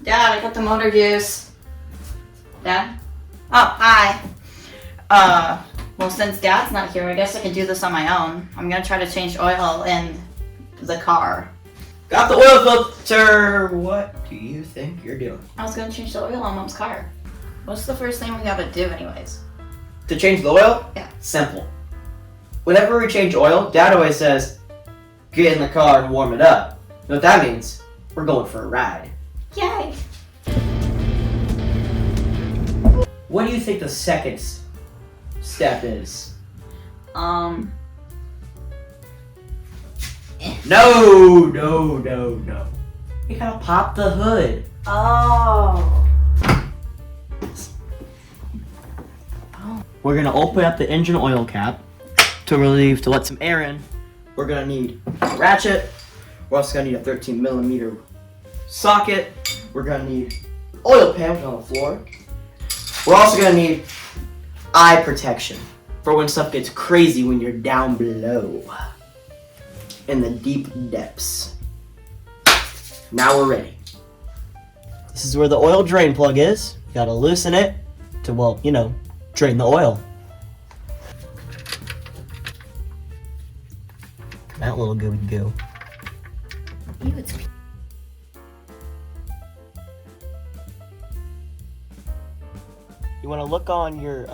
Dad, I got the motor juice. Dad? Oh, hi. Well, since Dad's not here, I guess I can do this on my own. I'm gonna try to change oil in the car. Got the oil filter! What do you think you're doing? I was gonna change the oil on Mom's car. What's the first thing we gotta do anyways? To change the oil? Yeah. Simple. Whenever we change oil, Dad always says, get in the car and warm it up. You know what that means? We're going for a ride. Yay! What do you think the second step is? No. You gotta pop the hood. Oh. We're gonna open up the engine oil cap to let some air in. We're gonna need a ratchet. We're also gonna need a 13mm socket. We're gonna need oil pan on the floor. We're also gonna need eye protection for when stuff gets crazy when you're down below in the deep depths. Now we're ready. This is where the oil drain plug is. You gotta loosen it to, well, you know, drain the oil. That little gooey goo. Ew, it's... You want to look on your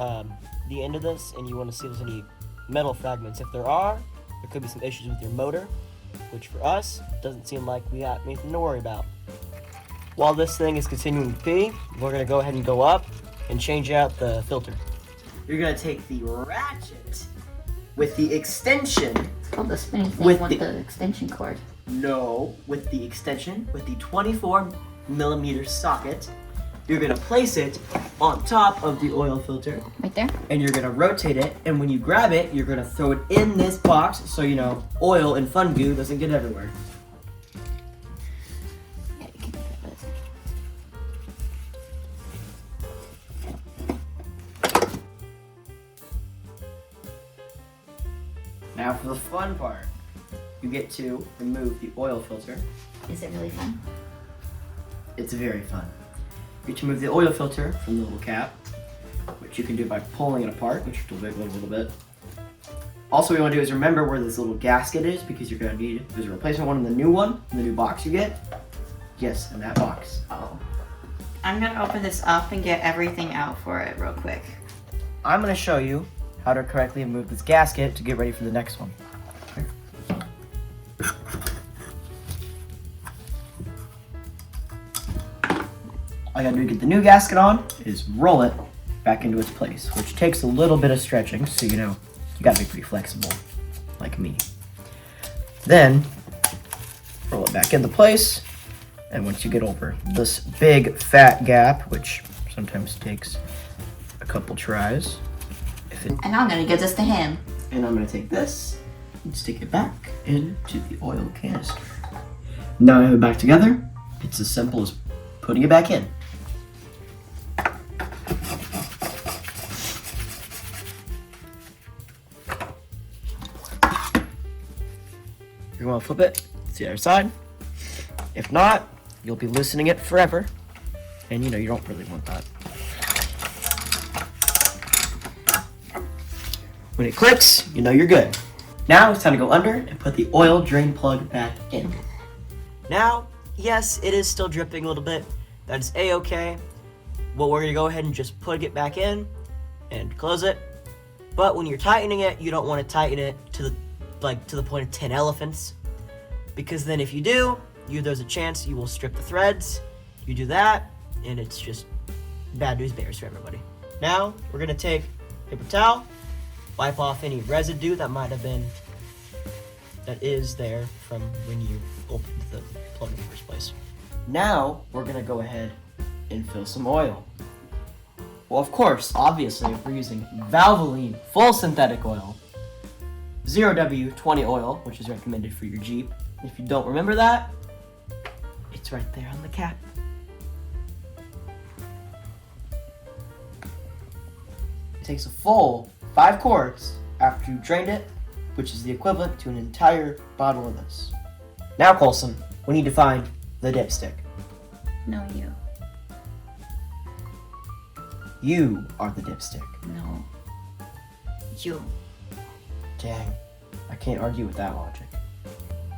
the end of this, and you want to see if there's any metal fragments. If there are, there could be some issues with your motor, which for us doesn't seem like we got anything to worry about. While this thing is continuing to pee, we're gonna go ahead and go up and change out the filter. You're gonna take the ratchet with the extension. It's called the spinning thing With with the- the extension cord. No, with the extension, with the 24mm socket. You're gonna place it on top of the oil filter, Right there? and you're gonna rotate it, and when you grab it, you're gonna throw it in this box so you know oil and fun goo doesn't get everywhere. Yeah, you can do that. Now for the fun part. You get to remove the oil filter. Is it really fun? It's very fun. You get to remove the oil filter from the little cap, which you can do by pulling it apart, which will wiggle a little bit. Also, what you want to do is remember where this little gasket is, because you're going to need it. There's a replacement one in the new one, in the new box you get. Yes, in that box. Oh. I'm gonna open this up and get everything out for it real quick. I'm going to show you how to correctly remove this gasket to get ready for the next one. All you gotta do to get the new gasket on is roll it back into its place, which takes a little bit of stretching, so you know, you gotta be pretty flexible, like me. Then, roll it back into place, and once you get over this big fat gap, which sometimes takes a couple tries, And I'm gonna give this to him. and I'm gonna take this and stick it back into the oil canister. Now I have it back together. It's as simple as putting it back in. You're gonna flip it to the other side. If not, you'll be loosening it forever. And you know, you don't really want that. When it clicks, you know you're good. Now it's time to go under and put the oil drain plug back in. Now, yes, it is still dripping a little bit. That is A-okay. Well, we're gonna go ahead and just put it back in and close it. But when you're tightening it, you don't want to tighten it to the point of 10 elephants. Because then if you do, there's a chance you will strip the threads. You do that, and it's just bad news bears for everybody. Now, we're gonna take a paper towel, wipe off any residue that is there from when you opened the plug in the first place. Now, we're gonna go ahead and fill some oil. Well, of course, obviously, if we're using Valvoline full synthetic oil, 0W20 oil, which is recommended for your Jeep. If you don't remember that, it's right there on the cap. It takes a full 5 quarts after you've drained it, which is the equivalent to an entire bottle of this. Now, Colson, we need to find the dipstick. No, you. You are the dipstick. No. You. Dang, I can't argue with that logic.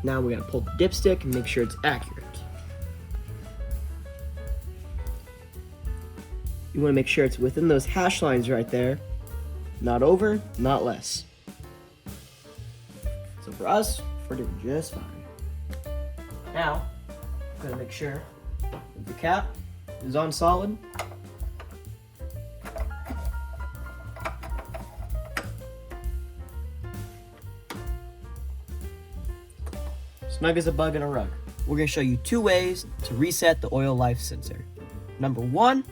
Now we're gonna pull the dipstick and make sure it's accurate. You wanna make sure it's within those hash lines right there. Not over, not less. So for us, we're doing just fine. Now, I'm gonna make sure that the cap is on solid. Snug as a bug in a rug. We're gonna show you 2 ways to reset the oil life sensor. Number 1,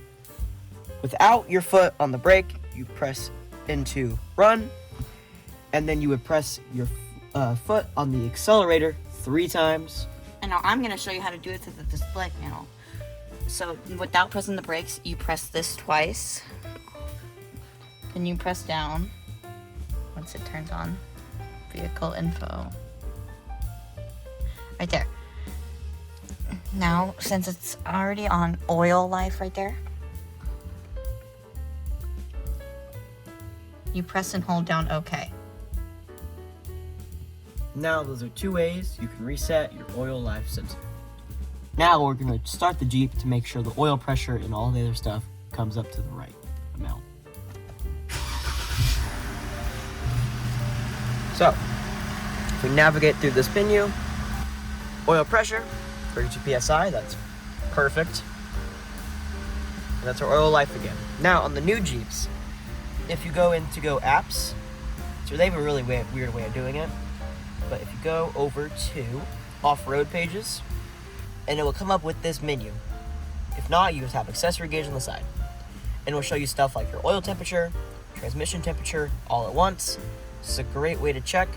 without your foot on the brake, you press into run, and then you would press your foot on the accelerator 3 times. And now I'm gonna show you how to do it to the display panel. So without pressing the brakes, you press this twice. Then you press down once it turns on. Vehicle info. Right there. Now, since it's already on oil life right there, you press and hold down OK. Now those are 2 ways you can reset your oil life sensor. Now we're gonna start the Jeep to make sure the oil pressure and all the other stuff comes up to the right amount. So, if we navigate through this menu, oil pressure, 32 PSI, that's perfect. And that's our oil life again. Now on the new Jeeps, if you go apps, so they have a really weird way of doing it, but if you go over to off-road pages, and it will come up with this menu. If not, you just have accessory gauge on the side. And it will show you stuff like your oil temperature, transmission temperature, all at once. This is a great way to check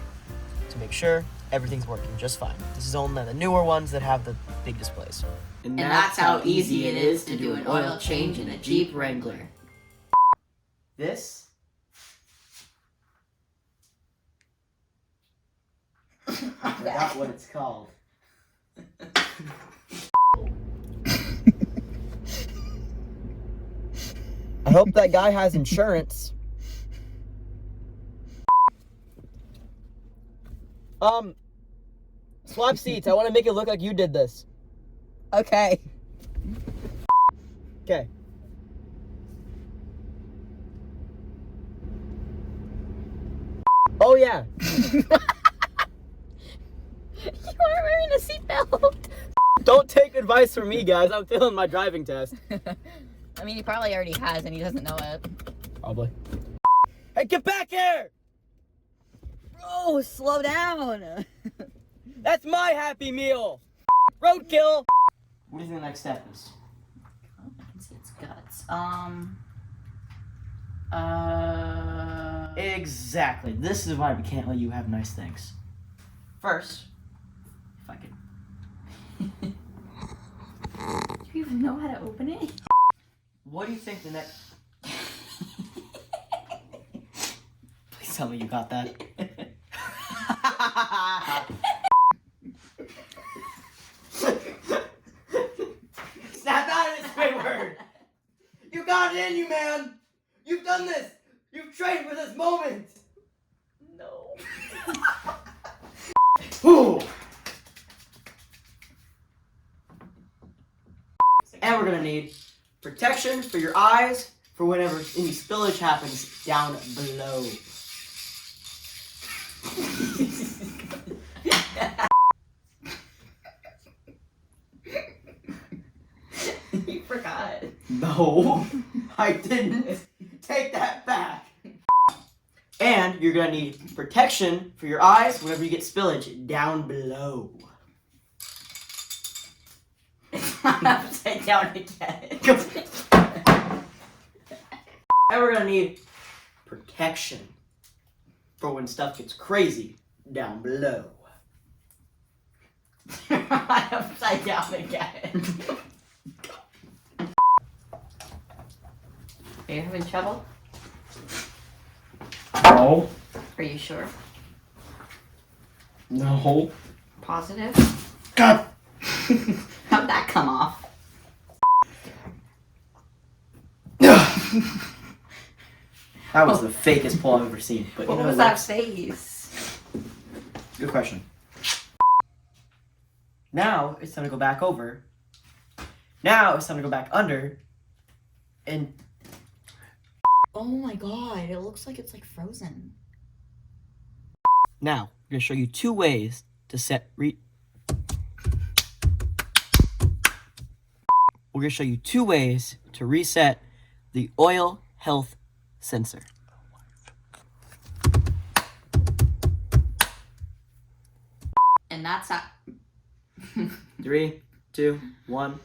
to make sure everything's working just fine. This is only the newer ones that have the big displays. And that's how easy it is to do an oil change in a Jeep Wrangler. This I forgot what it's called. I hope that guy has insurance. Swap seats. I want to make it look like you did this. Okay. Okay. Oh yeah. You are wearing a seatbelt. Don't take advice from me, guys. I'm failing my driving test. I mean, he probably already has and he doesn't know it. Probably. Hey, get back here! Bro, slow down. That's my Happy Meal! Roadkill! What do you think the next step is? Oh, I can see its guts. Exactly. This is why we can't let you have nice things. First, if I could. Do you even know how to open it? What do you think the next... Please tell me you got that. Snap out of it, Squidward! You got it in you, man! You've done this! You've trained for this moment! No. Ooh. And we're gonna need protection for your eyes for whenever any spillage happens down below. You forgot. No, I didn't. Take that back. And you're gonna need protection for your eyes whenever you get spillage down below. It's not upside down again. And we're gonna need protection for when stuff gets crazy down below. Upside down again. Are you having trouble? No. Are you sure? No. Positive? God. How'd that come off? That was the fakest pull I've ever seen. But What you know was what? that face? Good question. Now it's time to go back over. Now it's time to go back under. And Oh my god, it looks like it's like frozen. now I'm going to show you 2 ways to set We're going to show you 2 ways to reset the oil health sensor. And that's how. 3, 2, 1.